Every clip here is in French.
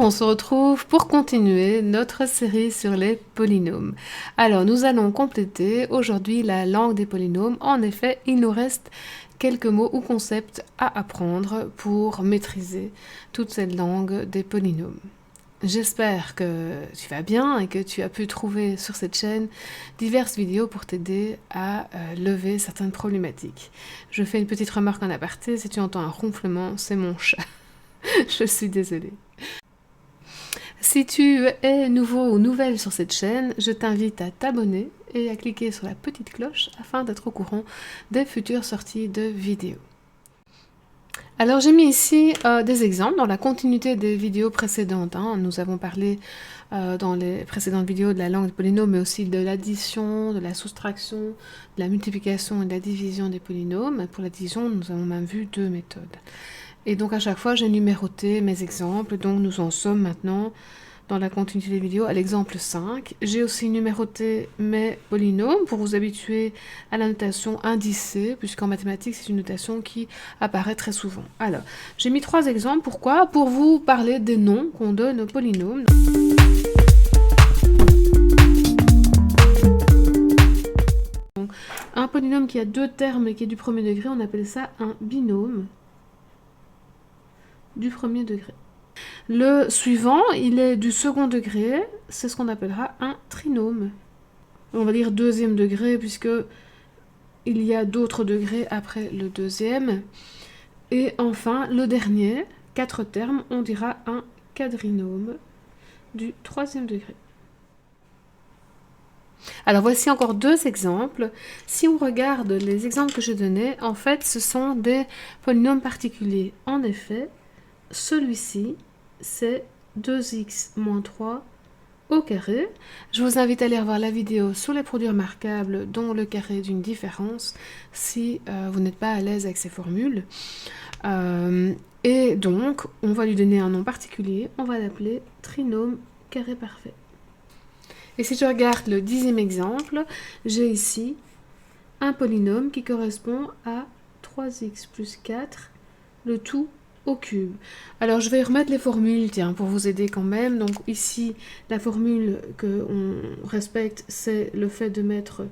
on se retrouve pour continuer notre série sur les polynômes. Alors, nous allons compléter aujourd'hui la langue des polynômes. En effet, il nous reste quelques mots ou concepts à apprendre pour maîtriser toute cette langue des polynômes. J'espère que tu vas bien et que tu as pu trouver sur cette chaîne diverses vidéos pour t'aider à lever certaines problématiques. Je fais une petite remarque en aparté, si tu entends un ronflement, c'est mon chat. Je suis désolée. Si tu es nouveau ou nouvelle sur cette chaîne, je t'invite à t'abonner et à cliquer sur la petite cloche afin d'être au courant des futures sorties de vidéos. Alors j'ai mis ici des exemples dans la continuité des vidéos précédentes. Nous avons parlé dans les précédentes vidéos de la langue des polynômes, mais aussi de l'addition, de la soustraction, de la multiplication et de la division des polynômes. Pour l'addition, nous avons même vu deux méthodes. Et donc à chaque fois, j'ai numéroté mes exemples, donc nous en sommes maintenant dans la continuité des vidéos à l'exemple 5. J'ai aussi numéroté mes polynômes pour vous habituer à la notation indicée, puisqu'en mathématiques, c'est une notation qui apparaît très souvent. Alors, j'ai mis 3 exemples. Pourquoi? Pour vous parler des noms qu'on donne aux polynômes. Donc, un polynôme qui a 2 termes et qui est du premier degré, on appelle ça un binôme du premier degré. Le suivant, il est du second degré, c'est ce qu'on appellera un trinôme. On va dire deuxième degré, puisque il y a d'autres degrés après le deuxième. Et enfin, le dernier, 4 termes, on dira un quadrinôme du troisième degré. Alors voici encore 2 exemples. Si on regarde les exemples que je donnais, en fait, ce sont des polynômes particuliers. En effet, celui-ci, c'est 2x moins 3 au carré. Je vous invite à aller revoir la vidéo sur les produits remarquables, dont le carré d'une différence, si vous n'êtes pas à l'aise avec ces formules. Et donc, on va lui donner un nom particulier, on va l'appeler trinôme carré parfait. Et si je regarde le 10e exemple, j'ai ici un polynôme qui correspond à 3x plus 4, le tout au cube. Alors je vais remettre les formules, tiens, pour vous aider quand même. Donc ici, la formule qu'on respecte, c'est le fait de mettre,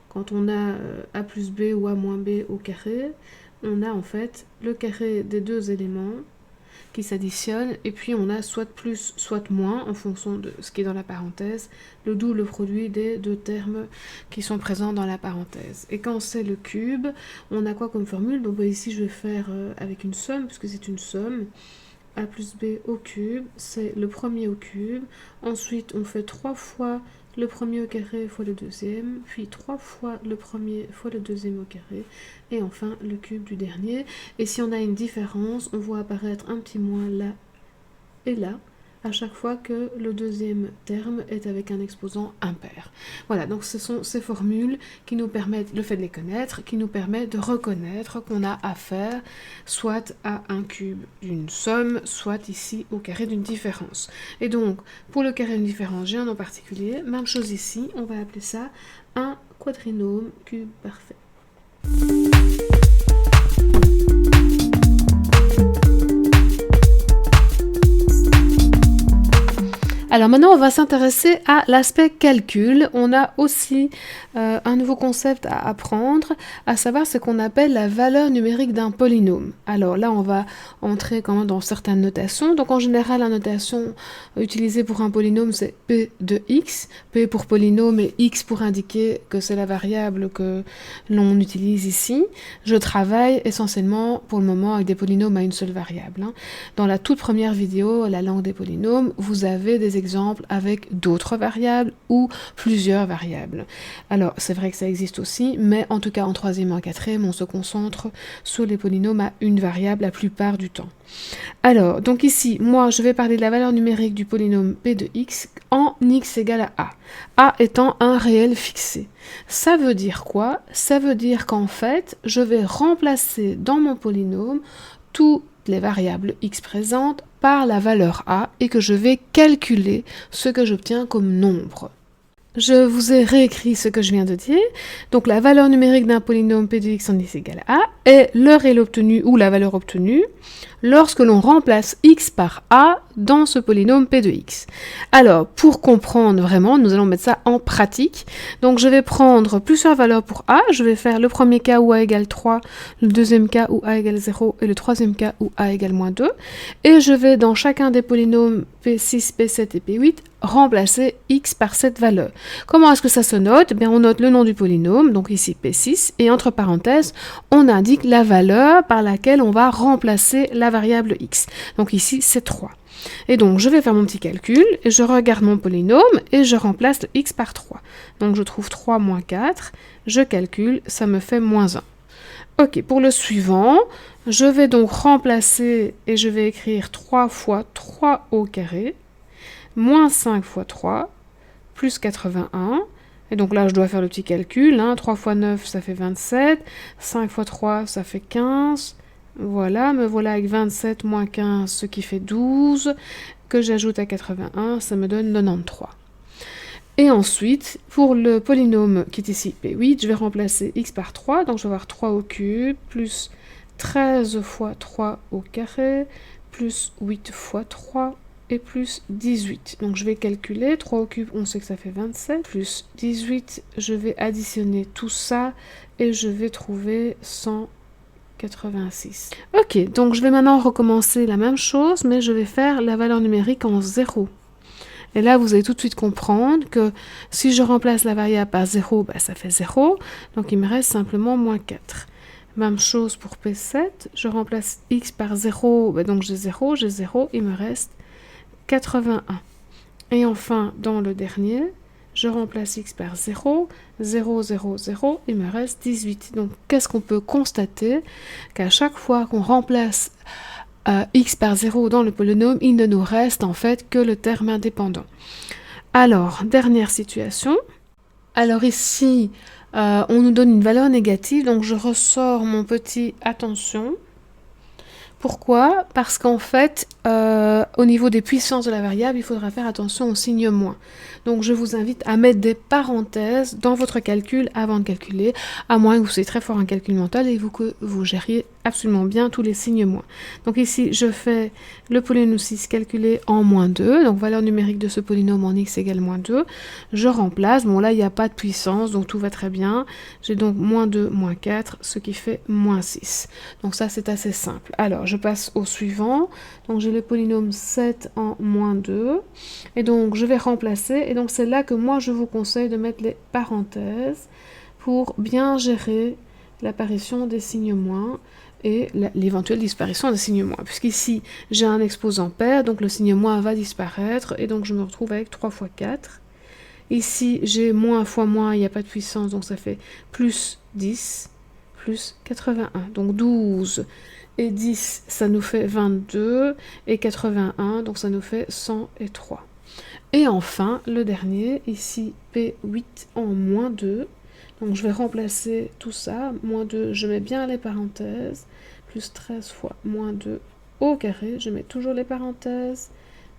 quand on a a plus b ou a moins b au carré, on a en fait le carré des 2 éléments qui s'additionnent, et puis on a soit plus, soit moins, en fonction de ce qui est dans la parenthèse, le double produit des 2 termes qui sont présents dans la parenthèse. Et quand c'est le cube, on a quoi comme formule? Donc ici je vais faire avec une somme, puisque c'est une somme. A plus b au cube, c'est le premier au cube. Ensuite on fait 3 fois le premier au carré fois le deuxième, puis 3 fois le premier fois le deuxième au carré, et enfin le cube du dernier. Et si on a une différence, on voit apparaître un petit moins là et là, à chaque fois que le deuxième terme est avec un exposant impair. Voilà, donc ce sont ces formules qui nous permettent, le fait de les connaître, qui nous permet de reconnaître qu'on a affaire soit à un cube d'une somme, soit ici au carré d'une différence. Et donc, pour le carré d'une différence, j'ai un nom particulier, même chose ici, on va appeler ça un quadrinôme cube parfait. Alors maintenant, on va s'intéresser à l'aspect calcul. On a aussi un nouveau concept à apprendre, à savoir ce qu'on appelle la valeur numérique d'un polynôme. Alors là, on va entrer quand même dans certaines notations. Donc en général, la notation utilisée pour un polynôme, c'est P de x. P pour polynôme et x pour indiquer que c'est la variable que l'on utilise ici. Je travaille essentiellement pour le moment avec des polynômes à une seule variable. Dans la toute première vidéo, la langue des polynômes, vous avez des exemples avec d'autres variables ou plusieurs variables. Alors, c'est vrai que ça existe aussi, mais en tout cas en 3e et en 4e, on se concentre sur les polynômes à une variable la plupart du temps. Alors, donc ici, moi, je vais parler de la valeur numérique du polynôme p de x en x égale à a. A étant un réel fixé. Ça veut dire quoi? Ça veut dire qu'en fait, je vais remplacer dans mon polynôme toutes les variables x présentes par la valeur a et que je vais calculer ce que j'obtiens comme nombre. Je vous ai réécrit ce que je viens de dire. Donc la valeur numérique d'un polynôme p de x en x égale à a est le réel obtenu ou la valeur obtenue lorsque l'on remplace x par a dans ce polynôme p de x. Alors, pour comprendre vraiment, nous allons mettre ça en pratique. Donc, je vais prendre plusieurs valeurs pour a. Je vais faire le premier cas où a égale 3, le deuxième cas où a égale 0 et le troisième cas où a égale moins 2. Et je vais, dans chacun des polynômes p6, p7 et p8, remplacer x par cette valeur. Comment est-ce que ça se note? Bien, on note le nom du polynôme, donc ici P6, et entre parenthèses, on indique la valeur par laquelle on va remplacer la variable x. Donc ici, c'est 3. Et donc, je vais faire mon petit calcul, et je regarde mon polynôme, et je remplace le x par 3. Donc, je trouve 3 moins 4, je calcule, ça me fait moins 1. Ok, pour le suivant, je vais donc remplacer, et je vais écrire 3 fois 3 au carré, moins 5 fois 3, plus 81. Et donc là, je dois faire le petit calcul. 3 fois 9, ça fait 27. 5 fois 3, ça fait 15. Voilà, me voilà avec 27 moins 15, ce qui fait 12. Que j'ajoute à 81, ça me donne 93. Et ensuite, pour le polynôme qui est ici, P8, je vais remplacer x par 3. Donc je vais avoir 3 au cube, plus 13 fois 3 au carré, plus 8 fois 3, et plus 18. Donc je vais calculer, 3 au cube, on sait que ça fait 27, plus 18, je vais additionner tout ça, et je vais trouver 186. Ok, donc je vais maintenant recommencer la même chose, mais je vais faire la valeur numérique en 0. Et là, vous allez tout de suite comprendre que si je remplace la variable par 0, bah, ça fait 0, donc il me reste simplement moins 4. Même chose pour P7, je remplace x par 0, bah, donc j'ai 0, il me reste 81. Et enfin, dans le dernier, je remplace x par 0, 0, 0, 0, il me reste 18. Donc, qu'est-ce qu'on peut constater? Qu'à chaque fois qu'on remplace x par 0 dans le polynôme, il ne nous reste en fait que le terme indépendant. Alors, dernière situation. Alors ici, on nous donne une valeur négative, donc je ressors mon petit attention. Pourquoi? Parce qu'en fait, au niveau des puissances de la variable, il faudra faire attention au signe moins. Donc je vous invite à mettre des parenthèses dans votre calcul avant de calculer, à moins que vous soyez très fort en calcul mental et que vous gériez absolument bien tous les signes moins. Donc ici, je fais le polynôme 6 calculé en moins 2, donc valeur numérique de ce polynôme en x égale moins 2. Je remplace, bon là il n'y a pas de puissance, donc tout va très bien. J'ai donc moins 2, moins 4, ce qui fait moins 6. Donc ça c'est assez simple. Alors je passe au suivant, donc j'ai le polynôme 7 en moins 2, et donc je vais remplacer, et donc c'est là que moi je vous conseille de mettre les parenthèses pour bien gérer l'apparition des signes moins et l'éventuelle disparition des signes moins, puisqu'ici j'ai un exposant pair, donc le signe moins va disparaître, et donc je me retrouve avec 3 fois 4. Ici j'ai moins fois moins, il n'y a pas de puissance, donc ça fait plus 10, plus 81, donc 12 et 10, ça nous fait 22, et 81, donc ça nous fait 103. Et enfin, le dernier, ici, P8 en moins 2. Donc je vais remplacer tout ça. Moins 2, je mets bien les parenthèses. Plus 13 fois moins 2 au carré. Je mets toujours les parenthèses.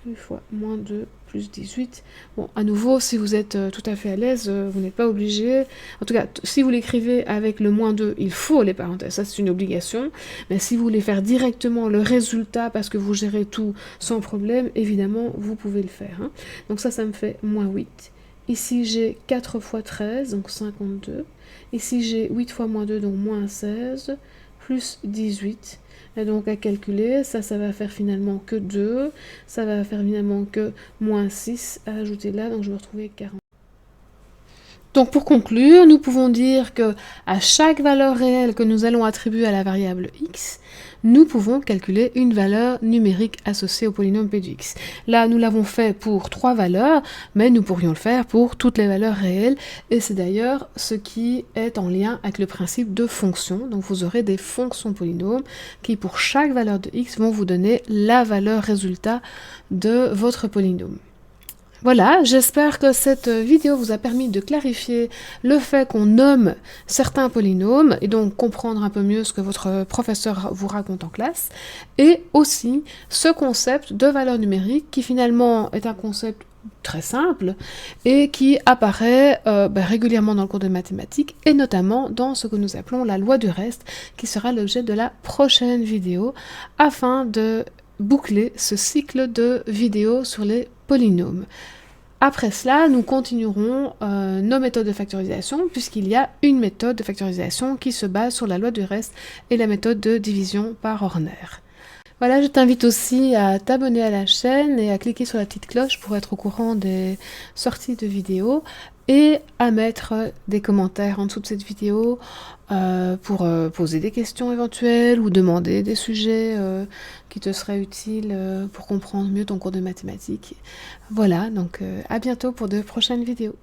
Plus fois moins 2 plus 18. Bon, à nouveau, si vous êtes tout à fait à l'aise, vous n'êtes pas obligé. En tout cas, si vous l'écrivez avec le moins 2, il faut les parenthèses, ça c'est une obligation. Mais si vous voulez faire directement le résultat parce que vous gérez tout sans problème, évidemment, vous pouvez le faire. Donc ça me fait moins 8. Ici, j'ai 4 fois 13, donc 52. Ici, j'ai 8 fois moins 2, donc moins 16, plus 18. Et donc à calculer, ça va faire finalement que 2, ça va faire finalement que moins 6 à ajouter là, donc je vais retrouver 40. Donc pour conclure, nous pouvons dire que à chaque valeur réelle que nous allons attribuer à la variable x, nous pouvons calculer une valeur numérique associée au polynôme p de x. Là, nous l'avons fait pour 3 valeurs, mais nous pourrions le faire pour toutes les valeurs réelles, et c'est d'ailleurs ce qui est en lien avec le principe de fonction. Donc vous aurez des fonctions polynômes qui, pour chaque valeur de x, vont vous donner la valeur résultat de votre polynôme. Voilà, j'espère que cette vidéo vous a permis de clarifier le fait qu'on nomme certains polynômes et donc comprendre un peu mieux ce que votre professeur vous raconte en classe, et aussi ce concept de valeur numérique qui finalement est un concept très simple et qui apparaît régulièrement dans le cours de mathématiques et notamment dans ce que nous appelons la loi du reste, qui sera l'objet de la prochaine vidéo afin de boucler ce cycle de vidéos sur les polynômes. Après cela, nous continuerons nos méthodes de factorisation, puisqu'il y a une méthode de factorisation qui se base sur la loi du reste et la méthode de division par Horner. Voilà, je t'invite aussi à t'abonner à la chaîne et à cliquer sur la petite cloche pour être au courant des sorties de vidéos et à mettre des commentaires en dessous de cette vidéo pour poser des questions éventuelles ou demander des sujets qui te seraient utiles pour comprendre mieux ton cours de mathématiques. Voilà, donc à bientôt pour de prochaines vidéos.